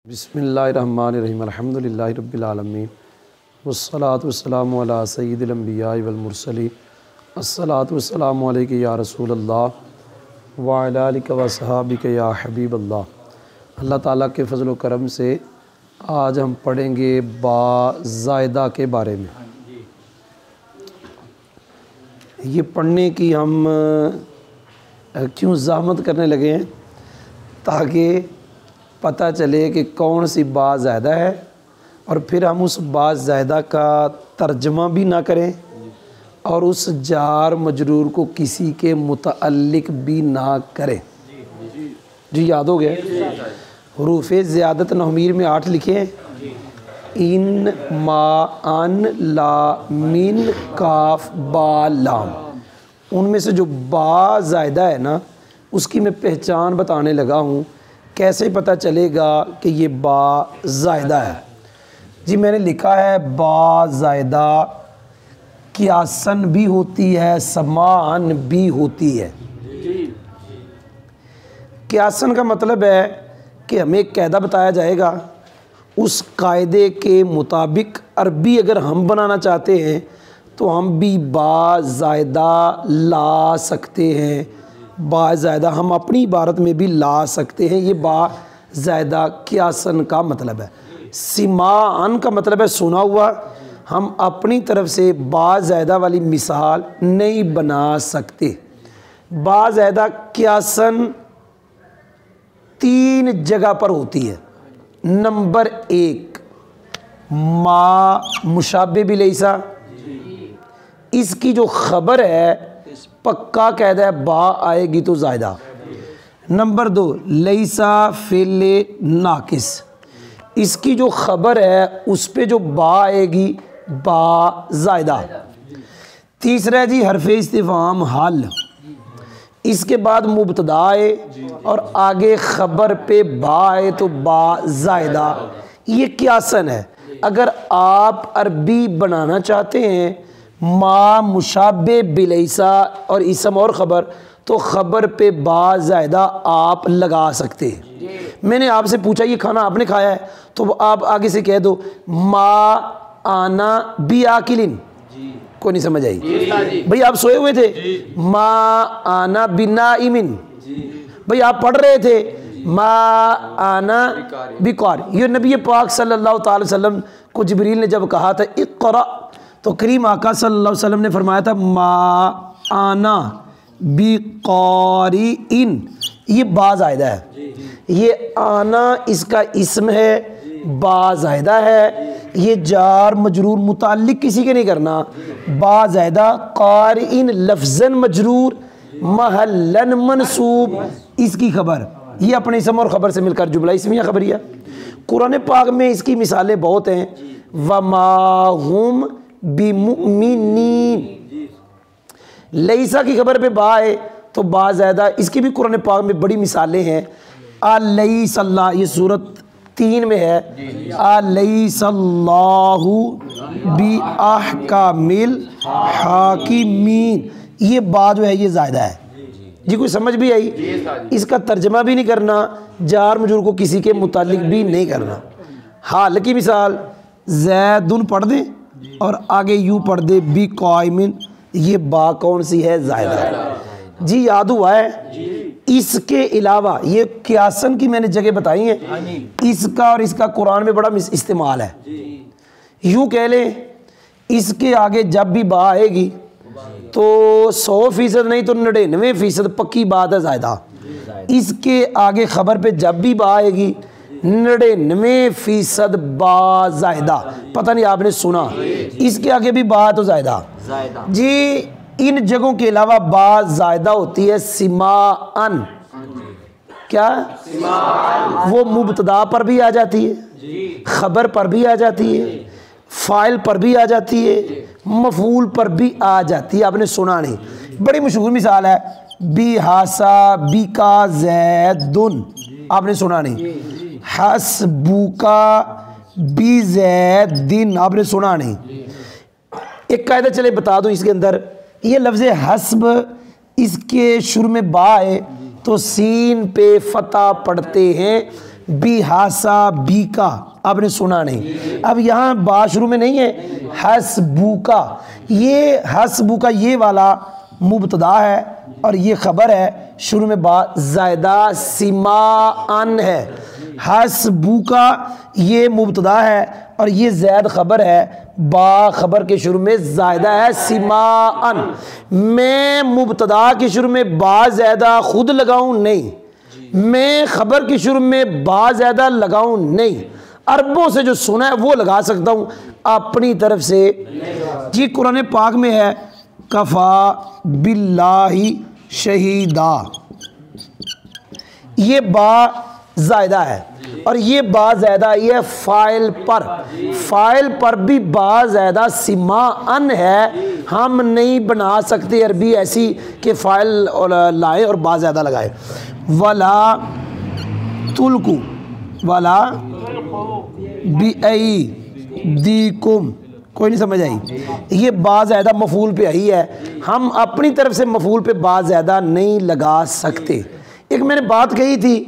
बिस्मिल्लाहिर्रहमानिर्रहीम अल्हम्दुलिल्लाहि रब्बिल आलमीन वस्सलातु वस्सलामु अला सय्यिदिल अंबियाइ वल मुरसलीन अस्सलातु वस्सलामु अलैका या रसूलल्लाह व अला आलिका व अस्हाबिका या हबीबल्लाह। अल्लाह ताला के फजल व करम से आज हम पढ़ेंगे बा ज़ायदा के बारे में। ये पढ़ने की हम क्यों ज़हमत करने लगे हैं, ताकि पता चले कि कौन सी बा ज़ायदा है और फिर हम उस बा ज़ायदा का तर्जमा भी ना करें और उस जार मजरूर को किसी के मुतअल्लिक भी ना करें। जी याद हो गया? हरूफ ज़ियादत नहमीर में 8 लिखे हैं, इन मा अन ला मिन काफ बा लाम। उनमें से जो बा ज़ायदा है ना, उसकी मैं पहचान बताने लगा हूँ। कैसे पता चलेगा कि ये बा ज़ायदा है? जी मैंने लिखा है बा ज़ायदा क़ियासन भी होती है, समान भी होती है। क़ियासन का मतलब है कि हमें एक कायदा बताया जाएगा, उस कायदे के मुताबिक अरबी अगर हम बनाना चाहते हैं तो हम भी बा ज़ायदा ला सकते हैं। बा ज़ायदा हम अपनी इबारत में भी ला सकते हैं। ये बा ज़ायदा क़ियासन का मतलब है। सिमाअन का मतलब है सुना हुआ। हम अपनी तरफ से बा ज़ायदा वाली मिसाल नहीं बना सकते। बा ज़ायदा क़ियासन 3 जगह पर होती है। नंबर 1 मा मुशाबे बिलैसा, इसकी जो ख़बर है पक्का कहता है बा आएगी तो ज़ायदा। नंबर 2 लैसा फ़िल नाकिस, इसकी जो ख़बर है उस पे जो बा आएगी बा ज़ायदा। तीसरा जी हरफ़े इस्तिफ़हाम हाल, इसके बाद मुब्तदा आए और आगे ख़बर पे बा आए तो बा ज़ायदा। ये क़ियासन है। अगर आप अरबी बनाना चाहते हैं मा मुशाबे बिलैसा और इसम और ख़बर, तो ख़बर पे बा ज़ायदा आप लगा सकते हैं। मैंने आपसे पूछा ये खाना आपने खाया है, तो आप आगे से कह दो मा आना बी आकिलिन। को नहीं समझ आई? भाई आप सोए हुए थे, मा आना बिना इमिन। भाई आप पढ़ रहे थे, मा आना बिकार। ये नबी पाक सल्लल्लाहु अलैहि वसल्लम को जिब्रील ने जब कहा था इक़रा, तो करीम आका सल्लल्लाहु अलैहि वसल्लम ने फरमाया था मा आना बिक़ारिइन। ये बा ज़ायदा है। ये आना इसका इस्म है, बा ज़ायदा है। ये जार मजरूर मुताल्लिक किसी के नहीं करना, बा ज़ायदा। क़ारिइन लफ्ज़न मजरूर, महल्लन मनसूब, इसकी खबर। ये अपने इस्म और ख़बर से मिलकर जुमला इस्मिया खबरिया। कुरान पाक में इसकी मिसालें बहुत हैं। वमा हुम बिमुमिनीन, लैसा की खबर पे बा है तो बा ज़ायदा। इसकी भी कुरान पाक में बड़ी मिसालें हैं। अलैसल्ला, ये सूरत 3 में है, अलैसल्लाहु बि अहकामिल हाकिमीन। ये बा जो है ये ज़ायदा है। जी कोई समझ भी आई? इसका तर्जमा भी नहीं करना, जार मजरूर को किसी के मुतालिक भी नहीं करना। हाल की मिसाल ज़ैदुन पढ़ दें और आगे यूँ पढ़ दे बी कायमिन। ये बा कौन सी है? ज़ायदा। जी याद हुआ है? इसके अलावा ये क़ियासन की मैंने जगह बताई है, इसका और इसका कुरान में बड़ा इस्तेमाल है। यूँ कह लें, इसके आगे जब भी बा आएगी तो 100% नहीं तो 99% पक्की बात है ज़ायदा। इसके आगे ख़बर पे जब भी बा आएगी 99% बा ज़ायदा। पता नहीं आपने सुना? इसके आगे भी बा तो ज़ायदा। जी इन जगहों के अलावा बा ज़ायदा होती है सिमाअन। क्या? वो मुब्तदा पर भी आ जाती है, ख़बर पर भी आ जाती है, फ़ाइल पर भी आ जाती है, मफ़ूल पर भी आ जाती है। आपने सुना नहीं? बड़ी मशहूर मिसाल है बी हासा बी का ज़ैदुन। आपने सुना नहीं? हस्बुका बी ज़ैदिन। आपने सुना नहीं? एक कायदा चले बता दूं इसके अंदर, ये लफ्ज़ हस्ब, इसके शुरू में बा है तो सीन पे फता पढ़ते हैं, बिहासा बी का आपने सुना नहीं। अब यहाँ बा शुरू में नहीं है, हसबू का, ये हसबू का ये वाला मुब्तदा है और ये खबर है, शुरू में बा ज़ायदा सिमाअन है। हसबू का ये मुब्तदा है और ये ज़ैद खबर है, बा खबर के शुरू में ज़ायदा है सिमाअन। मैं मुब्तदा के शुरू में बा ज़्यादा खुद लगाऊं नहीं, मैं खबर के शुरू में बा ज़्यादा लगाऊं नहीं, अरबों से जो सुना है वो लगा सकता हूँ अपनी तरफ से। जी कुरान पाक में है कफ़ा बिल्लाही शहीदा, ये बा ज़ायदा है और ये बा ज़्यादा आई है फ़ाइल पर, फ़ाइल पर भी बा ज़्यादा सिमाअन है। हम नहीं बना सकते अरबी ऐसी कि फ़ाइल लाए और बा ज़्यादा लगाए। वला तुल्कु वला बिअई दीकुम, कोई नहीं समझ आई, ये बा ज़्यादा मफूल पे आई है, हम अपनी तरफ से मफूल पे बा ज़्यादा नहीं लगा सकते। एक मैंने बात कही थी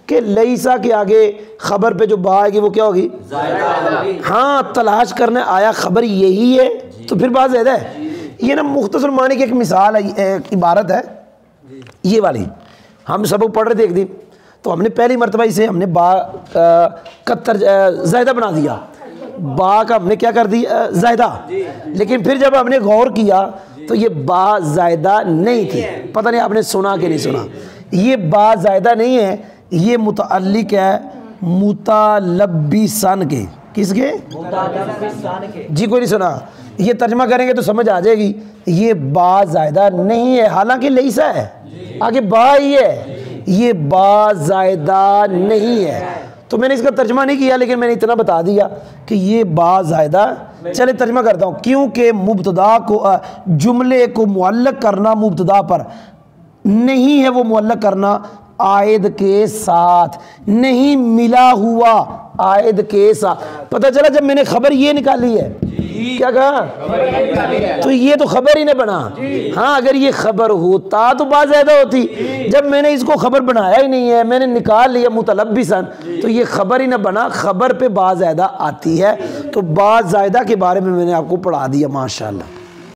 कि लईसा के आगे खबर पे जो बा आएगी वो क्या होगी? हाँ, तलाश करने आया खबर यही है तो फिर बा ज़्यादा है। ये ना मुख्तसर मानी की एक मिसाल है, एक इबारत है ये वाली, हम सबक पढ़ रहे थे एक दिन, तो हमने पहली मरतबा इसे हमने बा का ज़्यादा बना दिया, बा का हमने क्या कर दिया ज़्यादा, लेकिन फिर जब हमने गौर किया तो ये बा ज़्यादा नहीं थी। पता नहीं आपने सुना कि नहीं सुना, ये बा ज़्यादा नहीं है, ये मुतअल्लिक है मुतलब्बिसन के, किसके? जी कोई नहीं सुना, ये तर्जमा करेंगे तो समझ आ जाएगी। ये बा ज़्यादा नहीं है, हालांकि लईसा है, आगे बा ही है, ये बा ज़्यादा नहीं है। तो मैंने इसका तर्जमा नहीं किया, लेकिन मैंने इतना बता दिया कि ये बा ज़्यादा। चले तर्जमा करता हूँ। क्योंकि मुब्तदा को जुमले को मुअल्लक करना मुब्तदा पर नहीं है, वो मुअल्लक करना आयद के साथ नहीं, मिला हुआ आयद के साथ। पता चला जब मैंने खबर ये निकाली है, क्या कहा? तो ये तो खबर ही नहीं बना। हाँ, अगर ये खबर होता तो बात ज़्यादा होती, जब मैंने इसको खबर बनाया ही नहीं है, मैंने निकाल लिया मुतलब्बिसन, तो ये खबर ही ना बना। खबर पे बात ज़्यादा आती है, तो बात ज़्यादा के बारे में मैंने आपको पढ़ा दिया माशाअल्लाह।